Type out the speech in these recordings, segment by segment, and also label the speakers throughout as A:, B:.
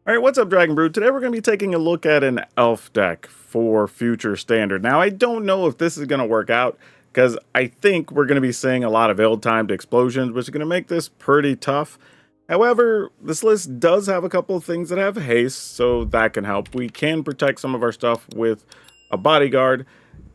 A: All right, what's up, Dragon Brood? Today we're going to be taking a look at an elf deck for future standard. Now, I don't know if this is going to work out because I think we're going to be seeing a lot of ill-timed explosions, which is going to make this pretty tough. However, this list does have a couple of things that have haste, so that can help. We can protect some of our stuff with a bodyguard,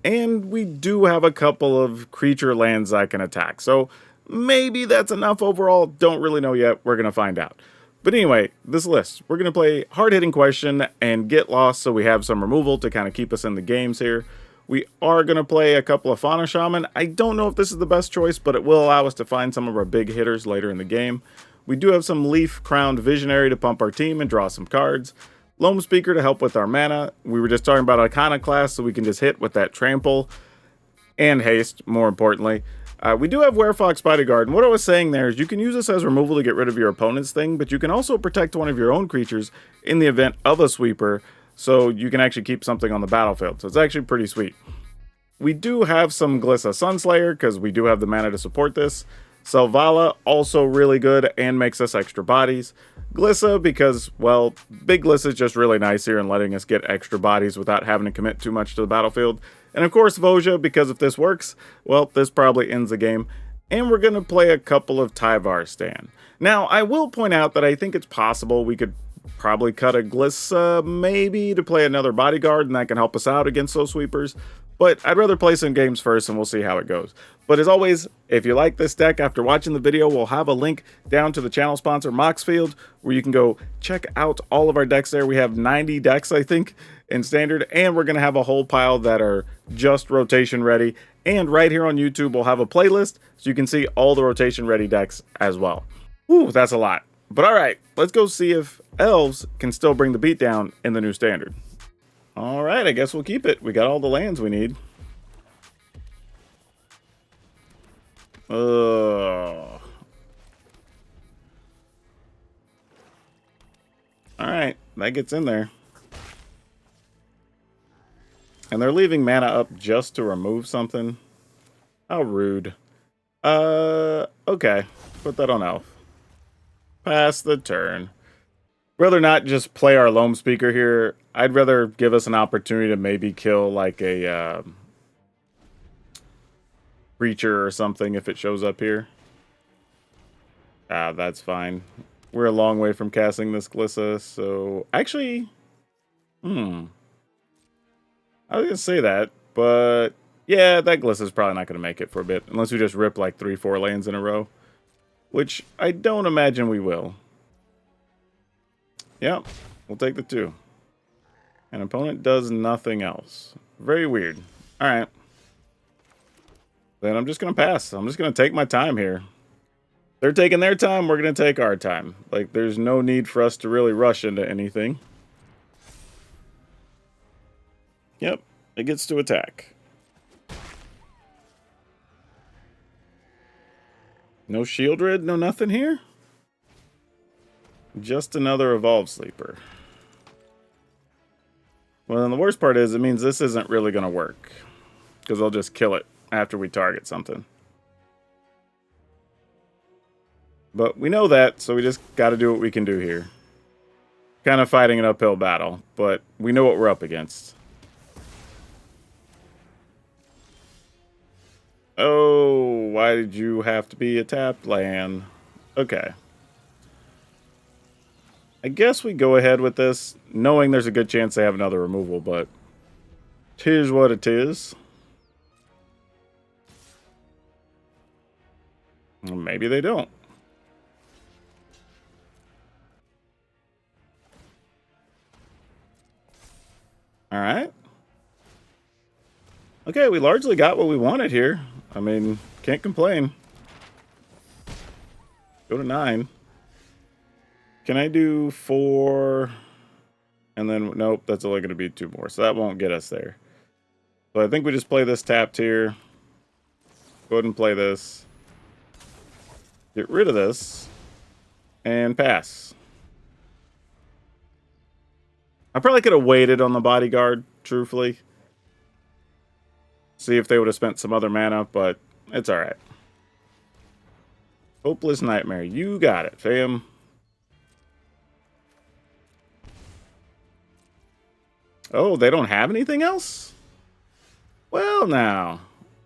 A: and we do have a couple of creature lands that can attack. So maybe that's enough overall. Don't really know yet. We're going to find out. But anyway, this list, we're going to play hard-hitting question and get lost so we have some removal to kind of keep us in the games here. We are going to play a couple of Fauna Shaman. I don't know if this is the best choice, but it will allow us to find some of our big hitters later in the game. We do have some Leaf Crowned Visionary to pump our team and draw some cards. Loam Speaker to help with our mana. We were just talking about Iconoclast, so we can just hit with that Trample and Haste, more importantly. We do have Werefox Bodyguard, and what I was saying there is you can use this as removal to get rid of your opponent's thing, but you can also protect one of your own creatures in the event of a sweeper, so you can actually keep something on the battlefield. So it's actually pretty sweet. We do have some Glissa Sunslayer, because we do have the mana to support this. Selvala, also really good, and makes us extra bodies. Glissa, because, well, Big Glissa is just really nice here in letting us get extra bodies without having to commit too much to the battlefield. And of course, Voja, because if this works, well, this probably ends the game. And we're going to play a couple of Tyvar Stan. Now, I will point out that I think it's possible we could probably cut a Glissa, maybe, to play another bodyguard, and that can help us out against those sweepers. But I'd rather play some games first, and we'll see how it goes. But as always, if you like this deck, after watching the video, we'll have a link down to the channel sponsor, Moxfield, where you can go check out all of our decks there. We have 90 decks, I think, in Standard, and we're going to have a whole pile that are just rotation ready. And right here on YouTube, we'll have a playlist, so you can see all the rotation ready decks as well. Whew, that's a lot. But all right, let's go see if Elves can still bring the beat down in the new Standard. All right, I guess we'll keep it. We got all the lands we need. All right, that gets in there. And they're leaving mana up just to remove something. How rude. Okay. Put that on Elf. Pass the turn. Rather not just play our Loam Speaker here. I'd rather give us an opportunity to maybe kill like a creature or something if it shows up here. Ah, that's fine. We're a long way from casting this Glissa, so actually, I was gonna say that, but yeah, that Glissa's probably not gonna make it for a bit unless we just rip like 3-4 lands in a row, which I don't imagine we will. Yep, we'll take the 2. An opponent does nothing else. Very weird. All right. Then I'm just going to pass. I'm just going to take my time here. They're taking their time. We're going to take our time. Like, there's no need for us to really rush into anything. Yep, it gets to attack. No Shieldred, no nothing here? Just another Evolved Sleeper. Well, then the worst part is it means this isn't really going to work. Because they'll just kill it after we target something. But we know that, so we just got to do what we can do here. Kind of fighting an uphill battle, but we know what we're up against. Oh, why did you have to be a tapped land? Okay. I guess we go ahead with this, knowing there's a good chance they have another removal, but 'tis what it is. Well, maybe they don't. All right. Okay, we largely got what we wanted here. I mean, can't complain. Go to 9. Can I do 4? And then, nope, that's only going to be 2 more. So that won't get us there. So I think we just play this tapped here. Go ahead and play this. Get rid of this. And pass. I probably could have waited on the bodyguard, truthfully. See if they would have spent some other mana, but it's alright. Hopeless Nightmare. You got it, fam. Oh, they don't have anything else? Well, now.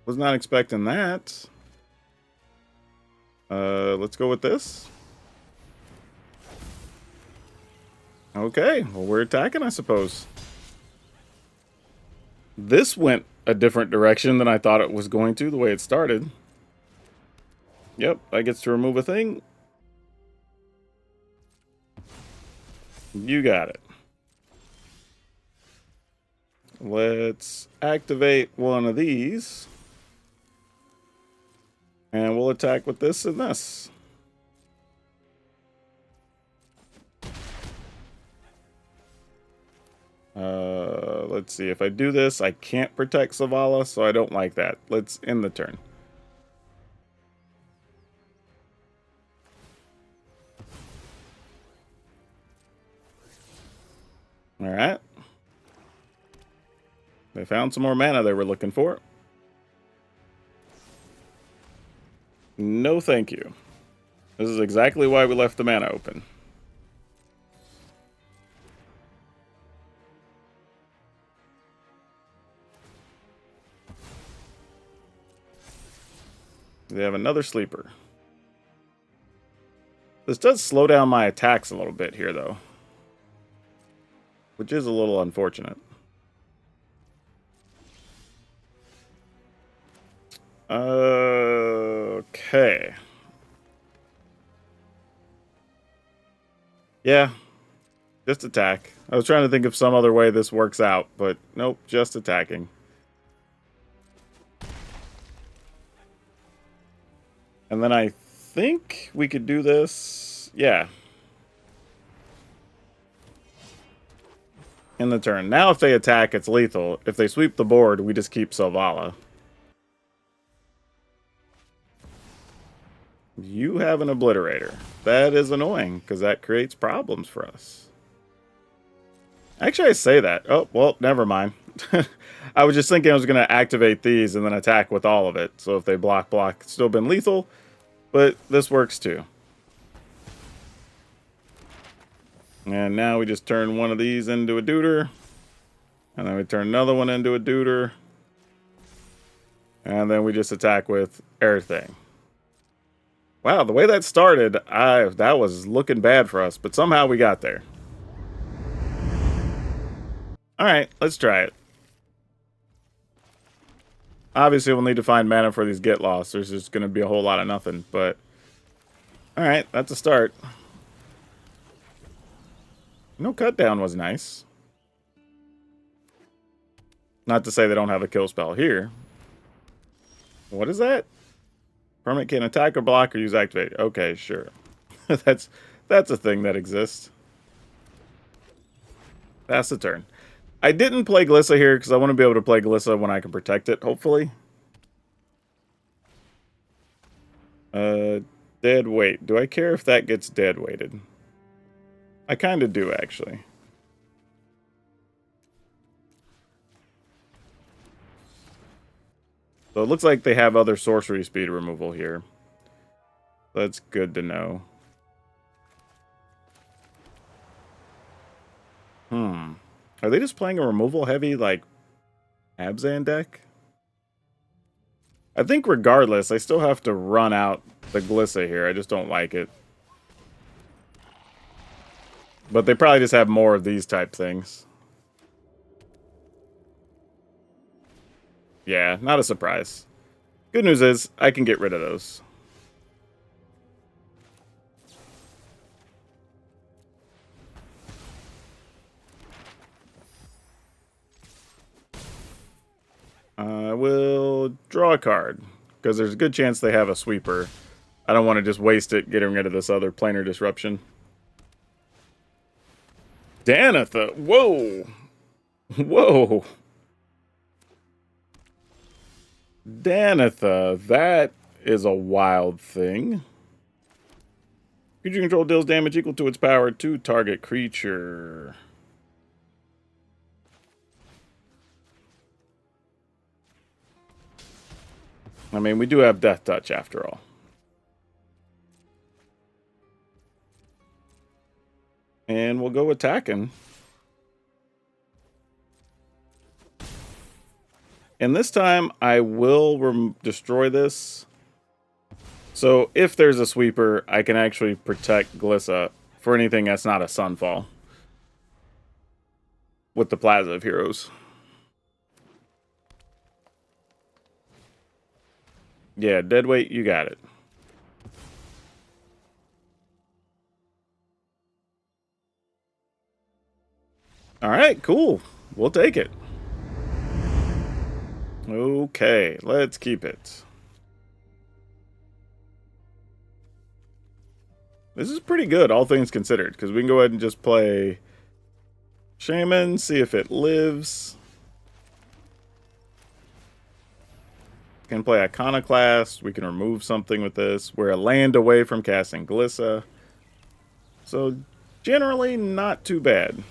A: Was not expecting that. Let's go with this. Okay, well, we're attacking, I suppose. This went a different direction than I thought it was going to, the way it started. Yep, I get to remove a thing. You got it. Let's activate one of these. And we'll attack with this and this. Let's see. If I do this, I can't protect Zavala, so I don't like that. Let's end the turn. Alright. They found some more mana they were looking for. No thank you. This is exactly why we left the mana open. They have another sleeper. This does slow down my attacks a little bit here, though. Which is a little unfortunate. Okay. Yeah. Just attack. I was trying to think of some other way this works out, but nope, just attacking. And then I think we could do this. Yeah. In the turn. Now if they attack, it's lethal. If they sweep the board, we just keep Zavala. You have an Obliterator. That is annoying, because that creates problems for us. Actually, I say that. Oh, well, never mind. I was just thinking I was going to activate these and then attack with all of it. So if they block, it's still been lethal. But this works too. And now we just turn one of these into a Deuter. And then we turn another one into a Deuter. And then we just attack with everything. Wow, the way that started, that was looking bad for us. But somehow we got there. Alright, let's try it. Obviously, we'll need to find mana for these get lost. There's just going to be a whole lot of nothing, but... Alright, that's a start. No cut down was nice. Not to say they don't have a kill spell here. What is that? Permanent can attack or block or use activate. Okay, sure. that's a thing that exists. That's the turn. I didn't play Glissa here because I want to be able to play Glissa when I can protect it, hopefully. Dead weight. Do I care if that gets dead weighted? I kind of do, actually. So it looks like they have other sorcery speed removal here. That's good to know. Are they just playing a removal heavy, like, Abzan deck? I think regardless, I still have to run out the Glissa here. I just don't like it. But they probably just have more of these type things. Yeah, not a surprise. Good news is, I can get rid of those. I will draw a card, because there's a good chance they have a sweeper. I don't want to just waste it getting rid of this other planar disruption. Danitha! Whoa! Whoa! Danitha, that is a wild thing. Creature control deals damage equal to its power to target creature. I mean, we do have Death Touch after all. And we'll go attacking. And this time I will destroy this. So if there's a sweeper, I can actually protect Glissa for anything that's not a Sunfall with the Plaza of Heroes. Yeah, deadweight, you got it. All right, cool. We'll take it. Okay, let's keep it. This is pretty good, all things considered, because we can go ahead and just play Shaman, see if it lives. Can play Iconoclast. We can remove something with this. We're a land away from casting Glissa. So, generally, not too bad.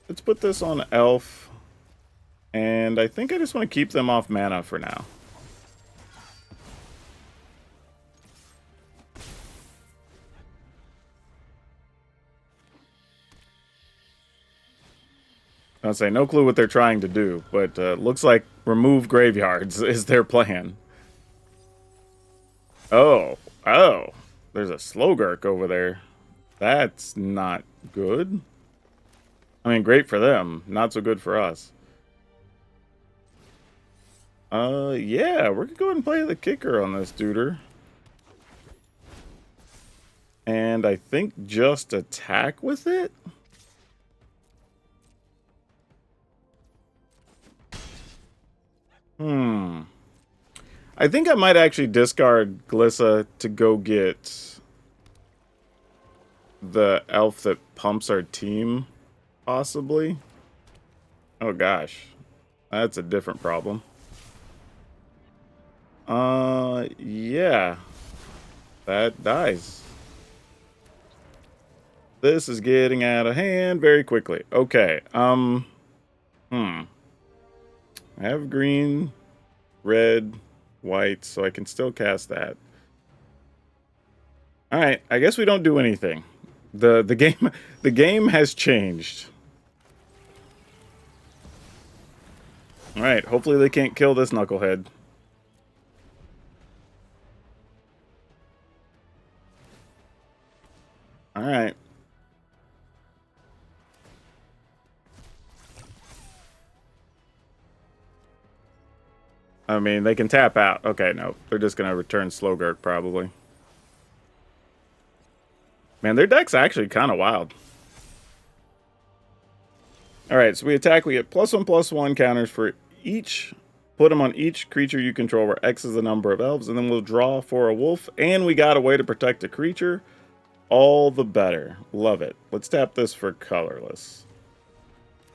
A: Let's put this on Elf. And I think I just want to keep them off mana for now. I'll say no clue what they're trying to do, but looks like remove graveyards is their plan. Oh, there's a Slogurk over there. That's not good. I mean, great for them, not so good for us. Yeah, we're gonna go ahead and play the kicker on this duder. And I think just attack with it? I think I might actually discard Glissa to go get the elf that pumps our team, possibly. Oh gosh, that's a different problem. Yeah, that dies. This is getting out of hand very quickly. Okay, I have green, red, white, so I can still cast that. All right, I guess we don't do anything. The game has changed. All right, hopefully they can't kill this knucklehead. All right. I mean, they can tap out. Okay, no. They're just going to return Slogurk, probably. Man, their deck's actually kind of wild. Alright, so we attack. We get +1/+1 counters for each. Put them on each creature you control, where X is the number of elves. And then we'll draw for a wolf. And we got a way to protect a creature. All the better. Love it. Let's tap this for colorless.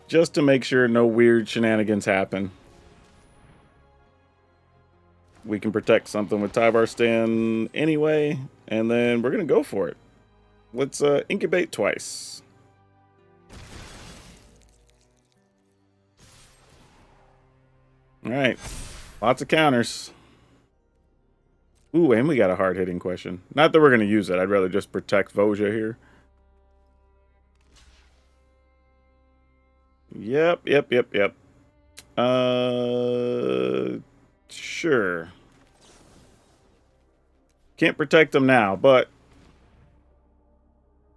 A: Just to make sure no weird shenanigans happen. We can protect something with Tyvar Stand anyway, and then we're going to go for it. Let's incubate twice. All right. Lots of counters. Ooh, and we got a hard-hitting question. Not that we're going to use it. I'd rather just protect Voja here. Yep. Sure. Can't protect them now, but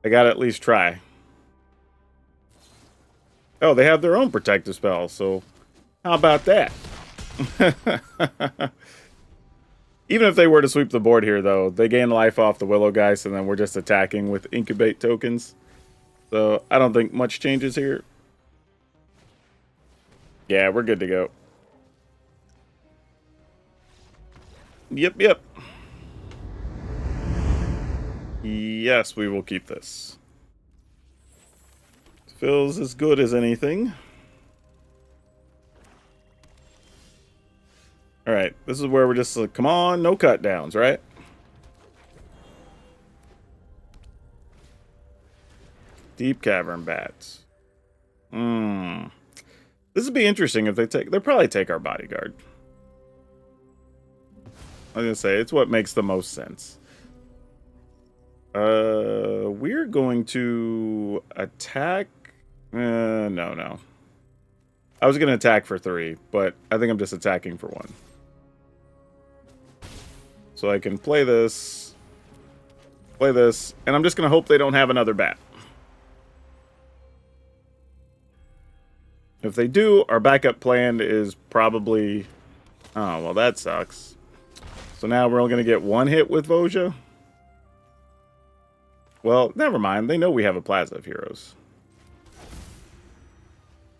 A: I gotta at least try. Oh, they have their own protective spell, so how about that? Even if they were to sweep the board here, though, they gain life off the Willow Geist, and then we're just attacking with incubate tokens. So I don't think much changes here. Yeah, we're good to go. Yep. Yes, we will keep this. Feels as good as anything. Alright, this is where we're just like, come on, no cut downs, right? Deep Cavern Bats. This would be interesting if they'll probably take our Bodyguard. I was gonna say, it's what makes the most sense. We're going to attack. No. I was going to attack for 3, but I think I'm just attacking for 1. So I can play this, and I'm just going to hope they don't have another bat. If they do, our backup plan is probably... Oh, well, that sucks. So now we're only going to get 1 hit with Voja? Well, never mind. They know we have a Plaza of Heroes.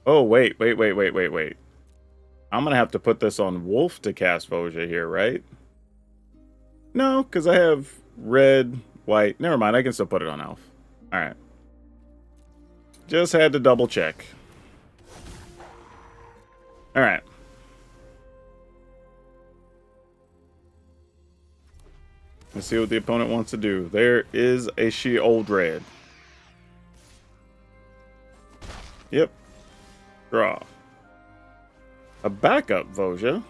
A: Oh, wait. I'm going to have to put this on Wolf to cast Voja here, right? No, because I have red, white. Never mind, I can still put it on Elf. Alright. Just had to double check. Alright. Let's see what the opponent wants to do. There is a She-Old Red. Yep. Draw. A backup Voja.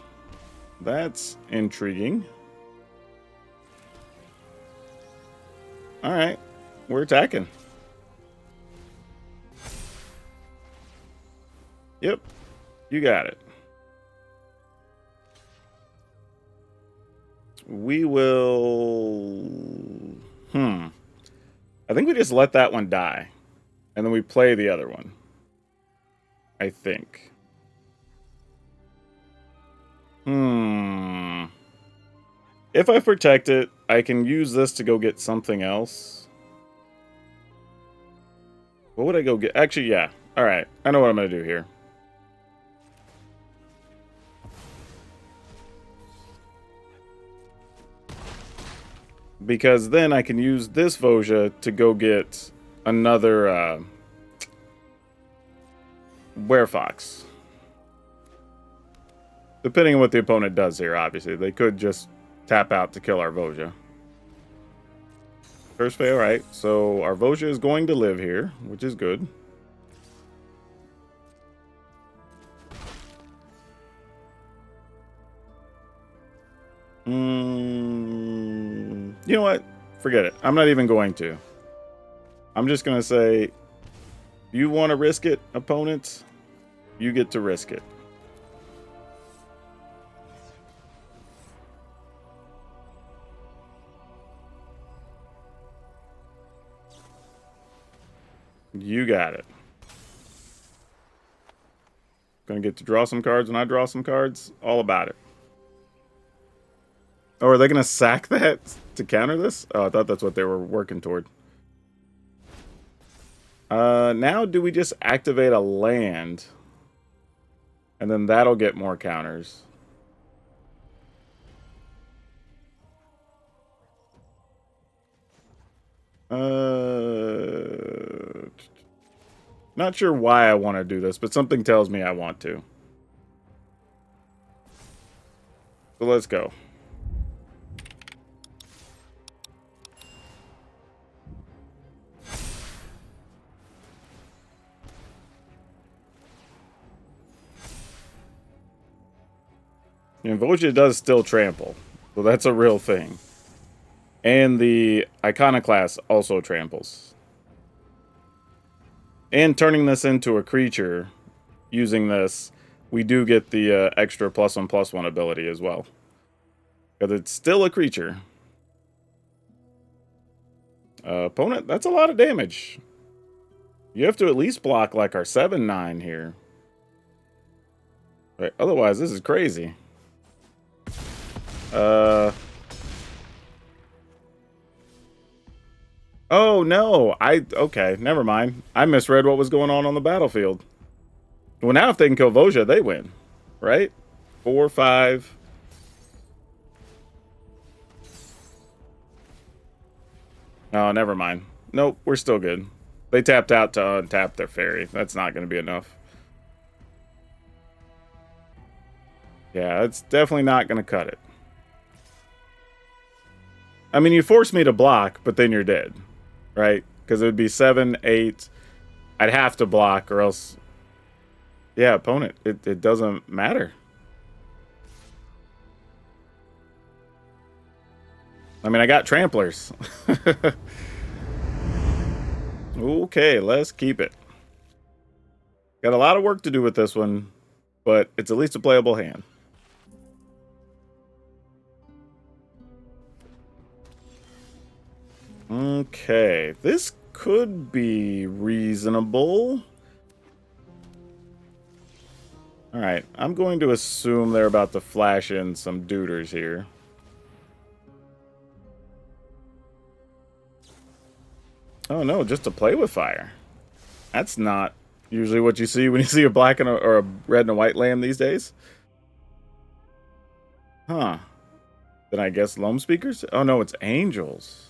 A: That's intriguing. Alright. We're attacking. Yep. You got it. We will... I think we just let that one die. And then we play the other one. I think. If I protect it, I can use this to go get something else. What would I go get? Actually, yeah. Alright. I know what I'm going to do here. Because then I can use this Voja to go get another Werefox. Depending on what the opponent does here, obviously. They could just tap out to kill our Voja. First fail, right? So our Voja is going to live here, which is good. You know what? Forget it. I'm not even going to. I'm just going to say, you want to risk it, opponents? You get to risk it. You got it. Gonna get to draw some cards when I draw some cards. All about it. Oh, are they gonna sack that to counter this? Oh, I thought that's what they were working toward. Now do we just activate a land? And then that'll get more counters. Not sure why I want to do this, but something tells me I want to. So let's go. And Voja does still trample, so that's a real thing. And the Iconoclast also tramples. And turning this into a creature, using this, we do get the extra +1/+1 ability as well. Because it's still a creature. Opponent, that's a lot of damage. You have to at least block like our 7/9 here. Right, otherwise, this is crazy. Oh, no. Okay, never mind. I misread what was going on the battlefield. Well, now if they can kill Voja, they win. Right? 4, 5. Oh, never mind. Nope, we're still good. They tapped out to untap their fairy. That's not going to be enough. Yeah, it's definitely not going to cut it. I mean, you force me to block, but then you're dead. Right? Because it would be 7, 8. I'd have to block or else... Yeah, opponent. It doesn't matter. I mean, I got tramplers. Okay, let's keep it. Got a lot of work to do with this one. but it's at least a playable hand. Okay, this could be reasonable. Alright, I'm going to assume they're about to flash in some duders here. Oh no, just to play with fire. That's not usually what you see when you see a black and or a red and a white land these days. Huh. Then I guess loam speakers? Oh no, it's angels.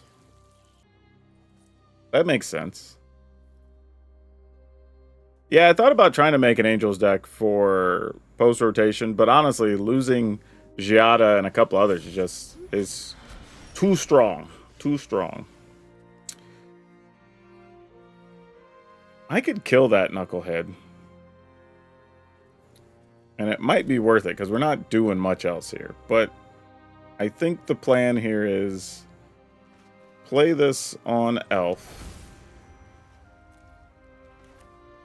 A: That makes sense. Yeah, I thought about trying to make an angels deck for post rotation, but honestly, losing Giada and a couple others is too strong. Too strong. I could kill that knucklehead. And it might be worth it, because we're not doing much else here. But I think the plan here is play this on Elf.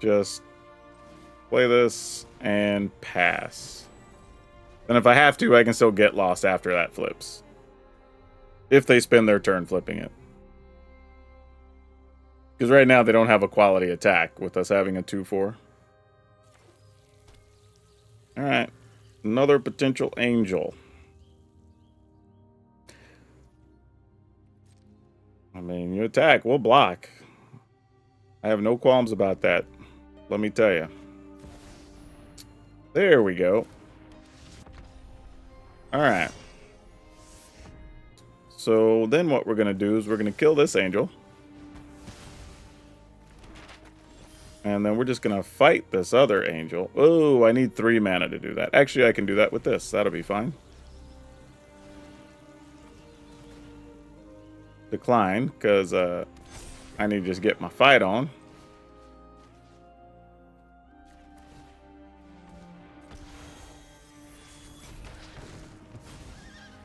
A: Just play this and pass. And if I have to, I can still get lost after that flips. If they spend their turn flipping it. Because right now they don't have a quality attack with us having a 2-4. Alright. Another potential angel. I mean, you attack, we'll block. I have no qualms about that. Let me tell you. There we go. Alright. So then what we're going to do is we're going to kill this angel. And then we're just going to fight this other angel. Oh, I need 3 mana to do that. Actually, I can do that with this. That'll be fine. Decline, because I need to just get my fight on.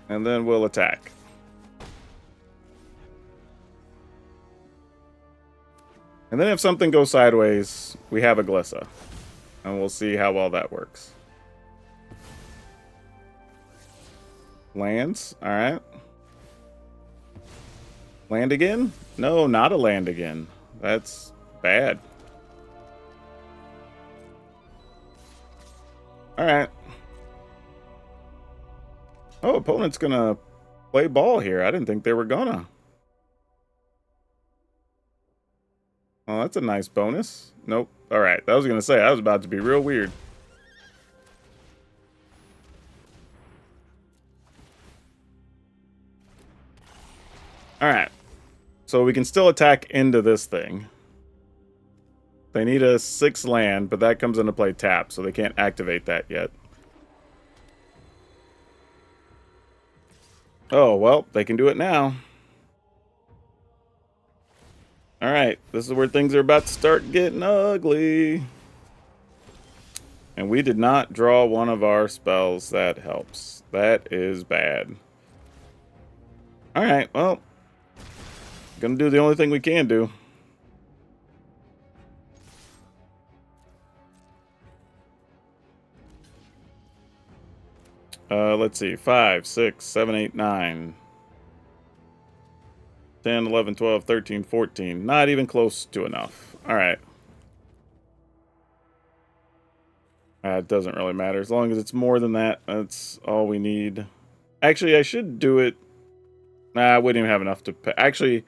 A: And then we'll attack. And then if something goes sideways, we have a Glissa. And we'll see how well that works. Lands. Alright. Land again? No, not a land again. That's bad. Alright. Oh, opponent's gonna play ball here. I didn't think they were gonna. Oh, that's a nice bonus. Nope. Alright, I was gonna say, I was about to be real weird. Alright. So we can still attack into this thing. They need a 6 land, but that comes into play tap, so they can't activate that yet. Oh, well, they can do it now. Alright, this is where things are about to start getting ugly. And we did not draw one of our spells. That helps. That is bad. Alright, well. Gonna do the only thing we can do. Let's see. 5, 6, 7, 8, 9. 10, 11, 12, 13, 14. Not even close to enough. Alright. It doesn't really matter. As long as it's more than that, that's all we need. Actually, I should do it. Nah, I wouldn't even have enough to pay. Actually,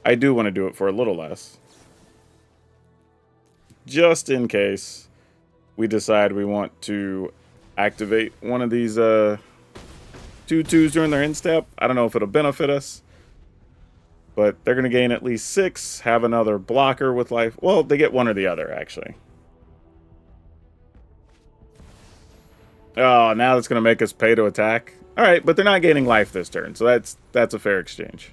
A: I do want to do it for a little less. Just in case we decide we want to activate one of these 2/2s during their end step. I don't know if it'll benefit us. But they're going to gain at least 6, have another blocker with life. Well, they get one or the other, actually. Oh, now that's going to make us pay to attack. All right, but they're not gaining life this turn, so that's a fair exchange.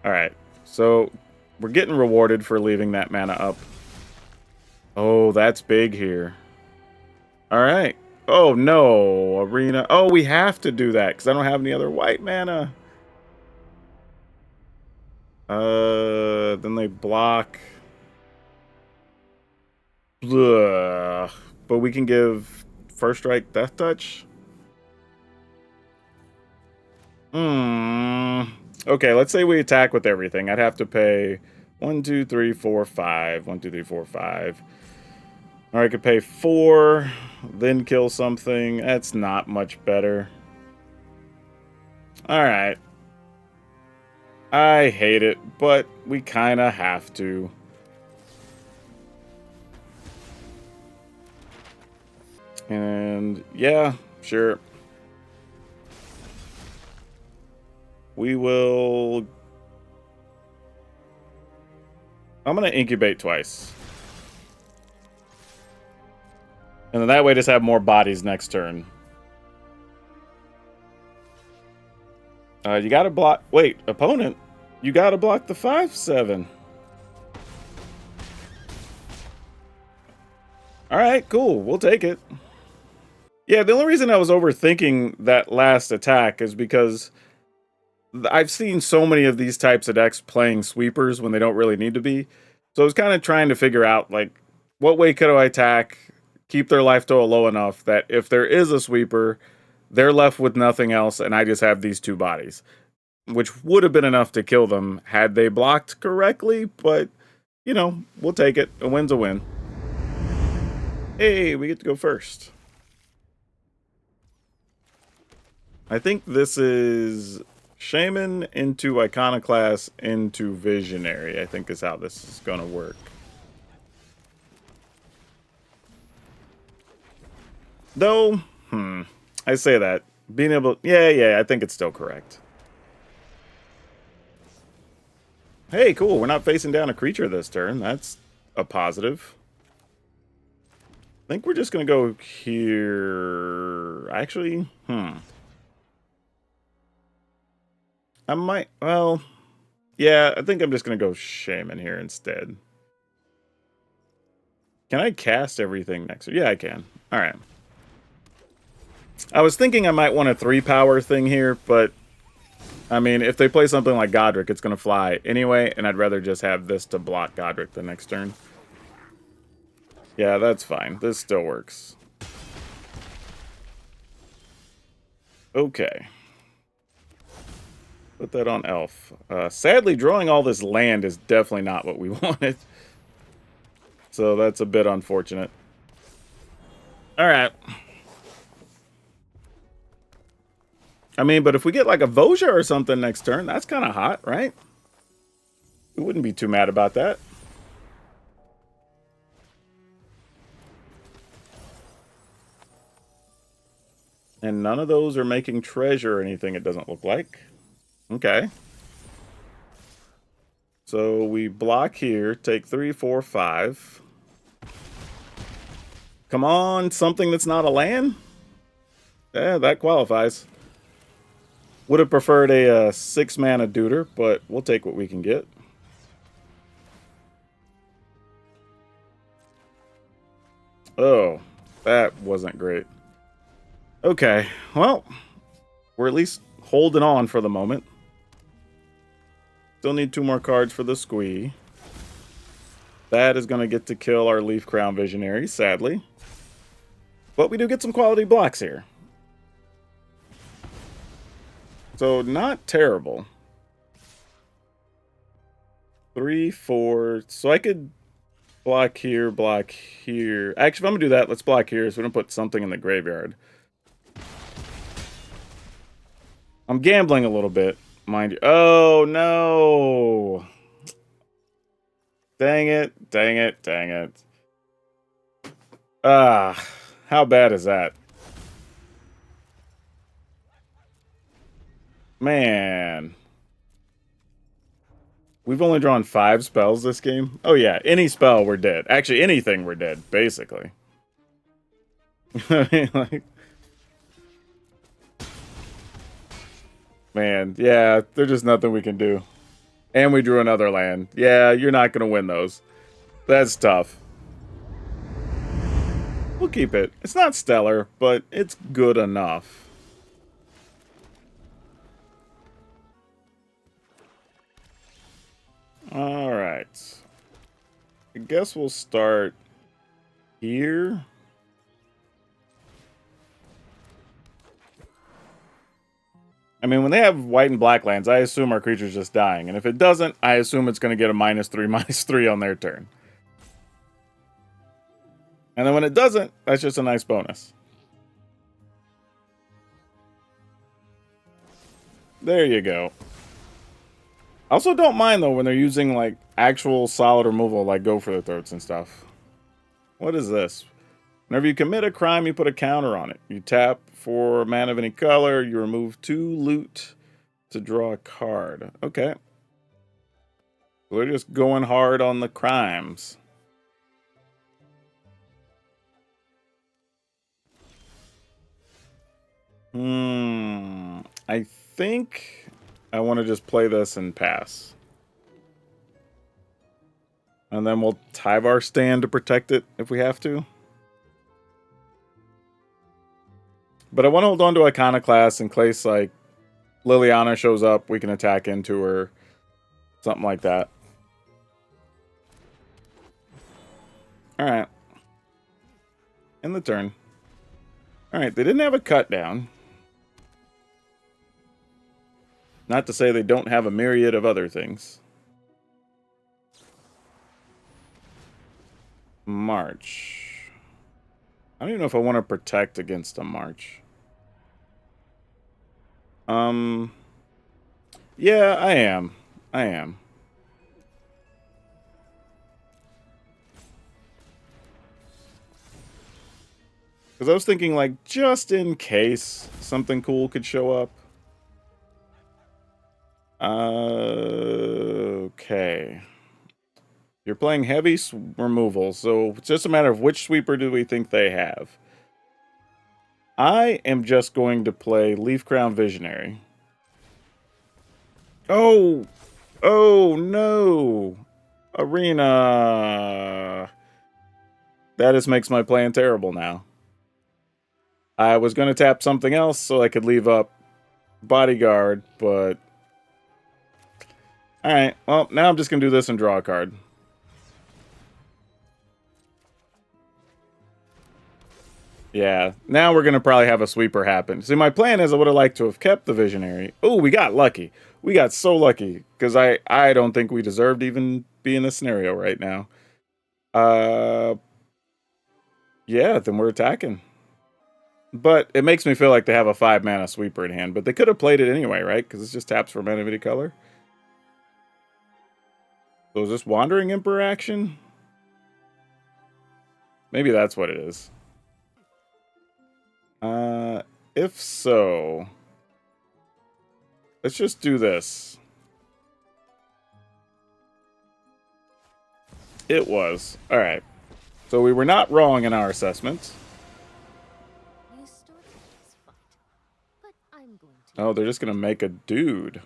A: All right, so we're getting rewarded for leaving that mana up. Oh, that's big here. All right. Oh, no, Arena. Oh, we have to do that because I don't have any other white mana. Then they block. Blah. But we can give First Strike Death Touch. Okay, let's say we attack with everything. I'd have to pay 1, 2, 3, 4, 5. 1, 2, 3, 4, 5. Or I could pay 4, then kill something. That's not much better. Alright. I hate it, but we kind of have to. And yeah, sure. We will... I'm going to incubate twice. And then that way just have more bodies next turn. You gotta block... Wait, opponent. You gotta block the 5/7. Alright, cool. We'll take it. Yeah, the only reason I was overthinking that last attack is because I've seen so many of these types of decks playing sweepers when they don't really need to be. So I was kind of trying to figure out, like, what way could I attack, keep their life total low enough that if there is a sweeper, they're left with nothing else, and I just have these 2 bodies. Which would have been enough to kill them had they blocked correctly, but, you know, we'll take it. A win's a win. Hey, we get to go first. I think this is Shaman into Iconoclast into Visionary, I think is how this is going to work. Though, I say that. Being able... Yeah, I think it's still correct. Hey, cool. We're not facing down a creature this turn. That's a positive. I think we're just going to go here. Actually, I might... Well, yeah, I think I'm just going to go Shaman here instead. Can I cast everything next? Yeah, I can. All right. I was thinking I might want a 3-power thing here, but... I mean, if they play something like Godric, it's going to fly anyway, and I'd rather just have this to block Godric the next turn. Yeah, that's fine. This still works. Okay. Put that on Elf. Sadly, drawing all this land is definitely not what we wanted. So that's a bit unfortunate. Alright. I mean, but if we get like a Voja or something next turn, that's kind of hot, right? We wouldn't be too mad about that. And none of those are making treasure or anything, it doesn't look like. Okay. So we block here, take 3, 4, 5. Come on, something that's not a land? Yeah, that qualifies. Would have preferred a 6-mana Deuter, but we'll take what we can get. Oh, that wasn't great. Okay, well, we're at least holding on for the moment. Still need 2 more cards for the squee. That is going to get to kill our Leaf Crown Visionary, sadly. But we do get some quality blocks here. So, not terrible. 3, 4. So I could block here, block here. Actually, if I'm going to do that, let's block here so we don't put something in the graveyard. I'm gambling a little bit, mind you. Oh, no. Dang it, dang it, dang it. Ah, how bad is that? Man. We've only drawn 5 spells this game. Oh yeah, any spell, we're dead. Actually, anything, we're dead, basically. I mean, like... Man, yeah, there's just nothing we can do. And we drew another land. Yeah, you're not going to win those. That's tough. We'll keep it. It's not stellar, but it's good enough. Alright. I guess we'll start here. I mean, when they have white and black lands, I assume our creature's just dying. And if it doesn't, I assume it's going to get a -3/-3 on their turn. And then when it doesn't, that's just a nice bonus. There you go. I also don't mind, though, when they're using, like, actual solid removal, like Go for the Throats and stuff. What is this? Whenever you commit a crime, you put a counter on it. You tap for a mana of any color, you remove 2 loot to draw a card. Okay. We're just going hard on the crimes. I think I want to just play this and pass. And then we'll Tyvar stand to protect it if we have to. But I want to hold on to Iconoclast in case, like, Liliana shows up, we can attack into her. Something like that. Alright. In the turn. Alright, they didn't have a cut down. Not to say they don't have a myriad of other things. March. I don't even know if I want to protect against a March. Yeah, I am. Because I was thinking, like, just in case something cool could show up. Okay. You're playing heavy removal, so it's just a matter of which sweeper do we think they have. I am just going to play Leaf Crown Visionary. Oh! Oh, no! Arena! That just makes my plan terrible now. I was going to tap something else so I could leave up Bodyguard, but... Alright, well, now I'm just going to do this and draw a card. Yeah, now we're going to probably have a sweeper happen. See, my plan is I would have liked to have kept the Visionary. Oh, we got lucky. We got so lucky, because I don't think we deserved to even be in this scenario right now. Yeah, then we're attacking. But it makes me feel like they have a 5-mana sweeper in hand, but they could have played it anyway, right? Because it's just taps for mana of any color. So is this Wandering Emperor action? Maybe that's what it is. If so, let's just do this. It was. Alright. So we were not wrong in our assessment. Oh, they're just gonna make a dude.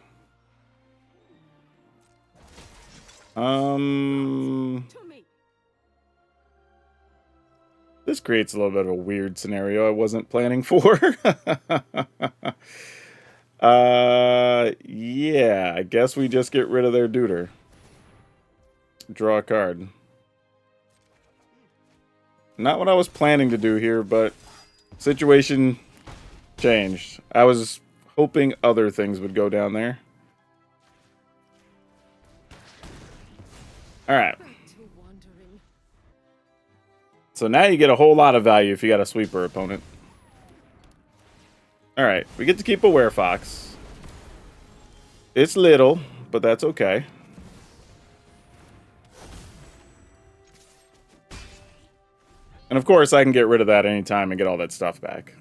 A: This creates a little bit of a weird scenario I wasn't planning for. Yeah, I guess we just get rid of their duder. Draw a card. Not what I was planning to do here, but situation changed. I was hoping other things would go down there. Alright. So now you get a whole lot of value if you got a sweeper opponent. Alright, we get to keep a Werefox. It's little, but that's okay. And of course, I can get rid of that anytime and get all that stuff back.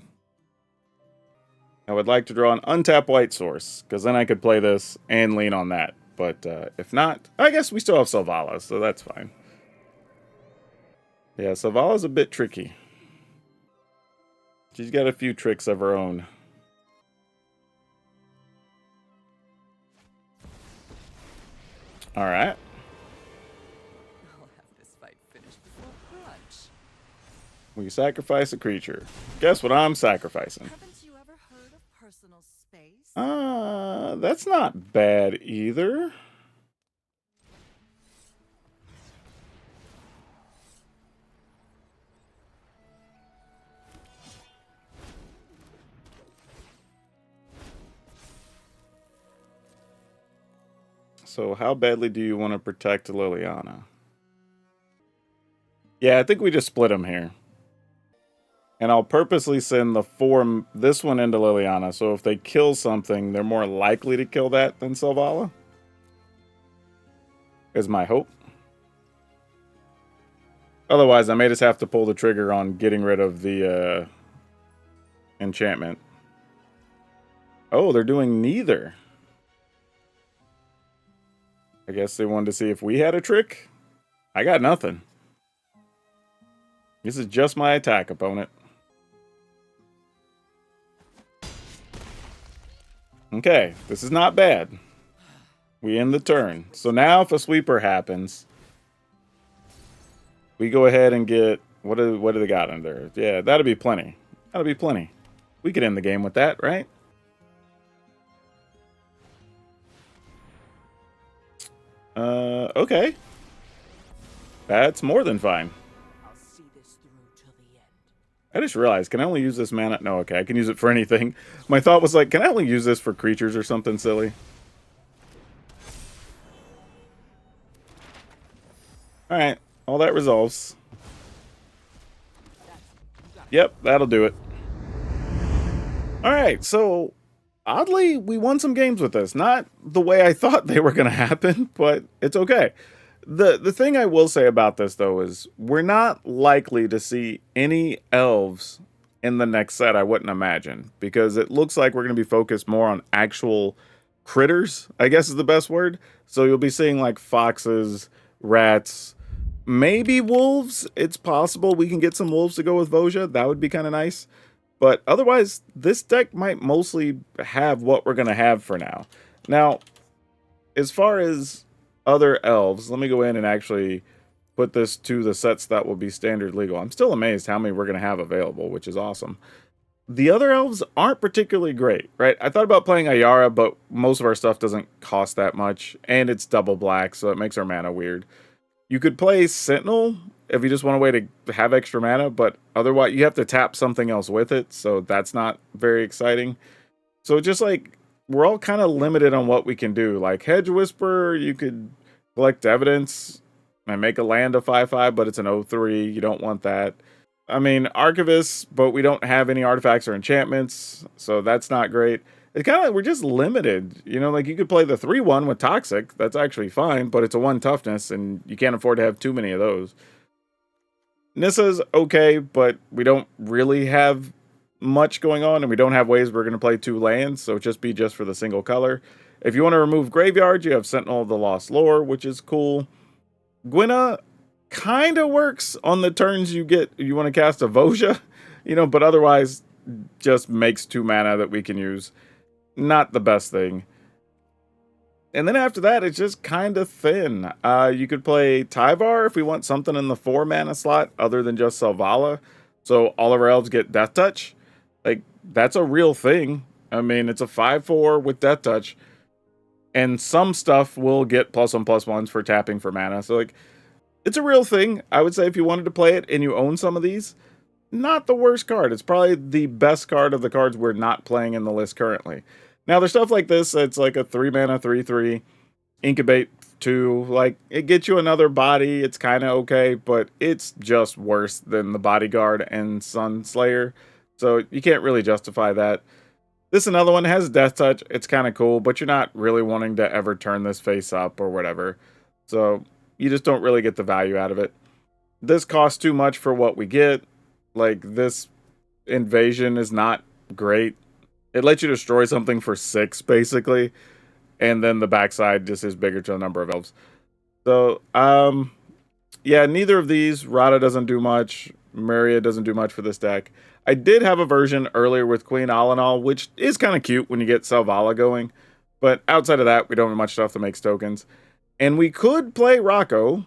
A: I would like to draw an untapped white source, because then I could play this and lean on that. But if not, I guess we still have Selvala, so that's fine. Yeah, Selvala's a bit tricky. She's got a few tricks of her own. Alright.
B: I'll have this fight finished before brunch.
A: We sacrifice a creature. Guess what I'm sacrificing?
B: Haven't you ever heard of personal space?
A: That's not bad either. So how badly do you want to protect Liliana? Yeah, I think we just split them here. And I'll purposely send this one into Liliana, so if they kill something, they're more likely to kill that than Selvala. Is my hope. Otherwise, I may just have to pull the trigger on getting rid of the enchantment. Oh, they're doing neither. I guess they wanted to see if we had a trick. I got nothing. This is just my attack, opponent. Okay, this is not bad. We end the turn. So now if a sweeper happens, we go ahead and get... What do they got in there? Yeah, that'll be plenty. That'll be plenty. We could end the game with that, right? Okay. That's more than fine.
B: I'll see this through till the end.
A: I just realized, can I only use this mana? No, okay, I can use it for anything. My thought was like, can I only use this for creatures or something silly? Alright, all that resolves. Yep, that'll do it. Alright, so oddly, we won some games with this. Not the way I thought they were going to happen, but it's okay. The thing I will say about this, though, is we're not likely to see any elves in the next set, I wouldn't imagine, because it looks like we're going to be focused more on actual critters, I guess is the best word. So you'll be seeing like foxes, rats, maybe wolves. It's possible we can get some wolves to go with Voja. That would be kind of nice. But otherwise, this deck might mostly have what we're going to have for now. Now, as far as other elves, let me go in and actually put this to the sets that will be standard legal. I'm still amazed how many we're going to have available, which is awesome. The other elves aren't particularly great, right? I thought about playing Ayara, but most of our stuff doesn't cost that much, and it's double black, so it makes our mana weird. You could play Sentinel if you just want a way to have extra mana, but otherwise you have to tap something else with it, so that's not very exciting. So just like, we're all kind of limited on what we can do. Like Hedge Whisperer, you could collect evidence and make a land a 5/5, but it's an 0/3. You don't want that. I mean, Archivist, but we don't have any artifacts or enchantments, so that's not great. It's kind of, we're just limited. You know, like you could play the 3/1 with Toxic. That's actually fine, but it's a 1 toughness, and you can't afford to have too many of those. Nissa's okay, but we don't really have much going on, and we don't have ways we're going to play 2 lands, so just be just for the single color. If you want to remove Graveyard, you have Sentinel of the Lost Lore, which is cool. Gwenna kind of works on the turns you want to cast a Voja, you know, but otherwise just makes 2 mana that we can use. Not the best thing. And then after that, it's just kind of thin. You could play Tyvar if we want something in the 4 mana slot other than just Selvala. So all of our elves get Death Touch. Like, that's a real thing. I mean, it's a 5/4 with Death Touch. And some stuff will get +1/+1s for tapping for mana. So, like, it's a real thing. I would say if you wanted to play it and you own some of these, not the worst card. It's probably the best card of the cards we're not playing in the list currently. Now, there's stuff like this. It's like a 3 mana 3/3, Incubate 2. Like, it gets you another body. It's kind of okay, but it's just worse than the Bodyguard and Sunslayer. So you can't really justify that. This another one has Death Touch. It's kind of cool, but you're not really wanting to ever turn this face up or whatever. So you just don't really get the value out of it. This costs too much for what we get. Like, this invasion is not great. It lets you destroy something for 6, basically. And then the backside just is bigger to the number of elves. So, yeah, neither of these. Rada doesn't do much. Maria doesn't do much for this deck. I did have a version earlier with Queen Alanal, which is kind of cute when you get Selvala going. But outside of that, we don't have much stuff that makes tokens. And we could play Rocco,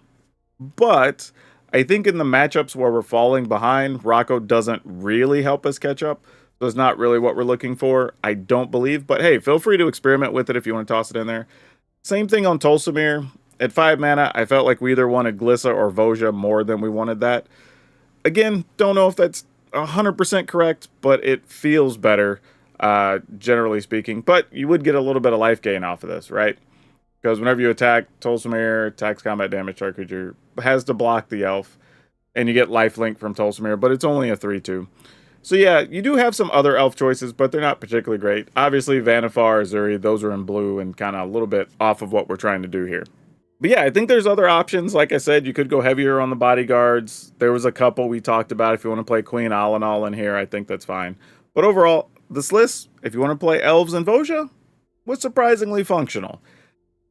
A: but I think in the matchups where we're falling behind, Rocco doesn't really help us catch up. So it's not really what we're looking for, I don't believe. But hey, feel free to experiment with it if you want to toss it in there. Same thing on Tolsimir. At 5 mana, I felt like we either wanted Glissa or Voja more than we wanted that. Again, don't know if that's 100% correct, but it feels better, generally speaking. But you would get a little bit of life gain off of this, right? because whenever you attack, Tolsimir attacks combat damage target creature, has to block the elf, and you get lifelink from Tolsimir, but it's only a 3/2. So yeah, you do have some other elf choices, but they're not particularly great. Obviously, Vannifar, Azuri, those are in blue and kind of a little bit off of what we're trying to do here. But yeah, I think there's other options. Like I said, you could go heavier on the bodyguards. There was a couple we talked about. If you want to play Queen Alanal in here, I think that's fine. But overall, this list, if you want to play Elves and Voja, was surprisingly functional.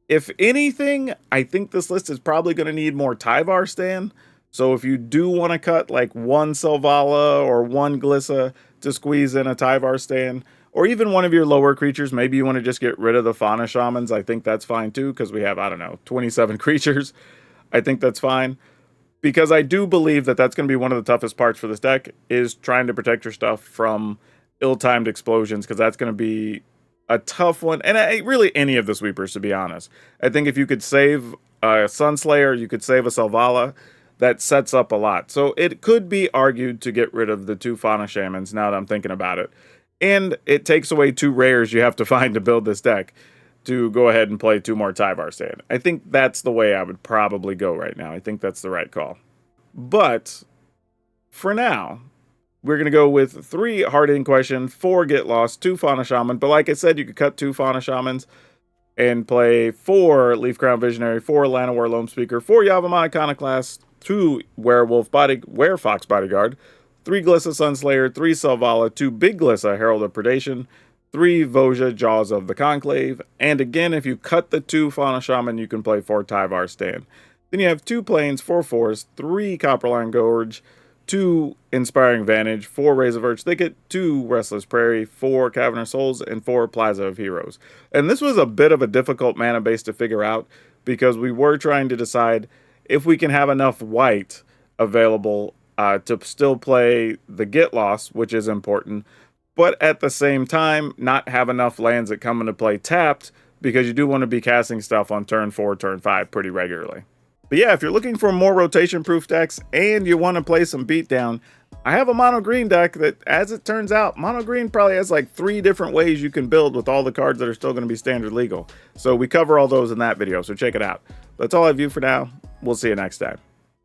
A: If anything, I think this list is probably going to need more Tyvar Stan. So if you do want to cut like one Selvala or one Glissa to squeeze in a Tyvar Stan, or even one of your lower creatures, maybe you want to just get rid of the Fauna Shamans, I think that's fine too, because we have, I don't know, 27 creatures. I think that's fine. Because I do believe that that's going to be one of the toughest parts for this deck, is trying to protect your stuff from ill-timed explosions, because that's going to be a tough one. And really any of the sweepers, to be honest. I think if you could save a Sunslayer, you could save a Selvala, that sets up a lot. So it could be argued to get rid of the 2 Fauna Shamans, now that I'm thinking about it. And it takes away 2 rares you have to find to build this deck to go ahead and play 2 more Tyvar Stan. I think that's the way I would probably go right now. I think that's the right call. But for now, we're going to go with 3 hard-hitting question, 4 Get Lost, 2 Fauna Shaman. But like I said, you could cut 2 Fauna Shamans and play 4 Leaf Crown Visionary, 4 Llanowar Loam Speaker, 4 Yavimaya Iconoclast, 2 Werefox Bodyguard, 3 Glissa Sunslayer, 3 Selvala, 2 Big Glissa Herald of Predation, 3 Voja Jaws of the Conclave, and again, if you cut the 2 Fauna Shaman, you can play 4 Tyvar Stan. Then you have 2 Plains, 4 Forests, 3 Copperline Gorge, 2 Inspiring Vantage, 4 Rays of Urge Thicket, 2 Restless Prairie, 4 Cavernous Souls, and 4 Plaza of Heroes. And this was a bit of a difficult mana base to figure out, because we were trying to decide if we can have enough white available to still play the Get Lost, which is important, but at the same time, not have enough lands that come into play tapped, because you do want to be casting stuff on turn 4, turn 5 pretty regularly. But yeah, if you're looking for more rotation-proof decks and you want to play some beatdown, I have a mono green deck that, as it turns out, mono green probably has like 3 different ways you can build with all the cards that are still going to be standard legal. So we cover all those in that video, so check it out. That's all I have for now. We'll see you next time.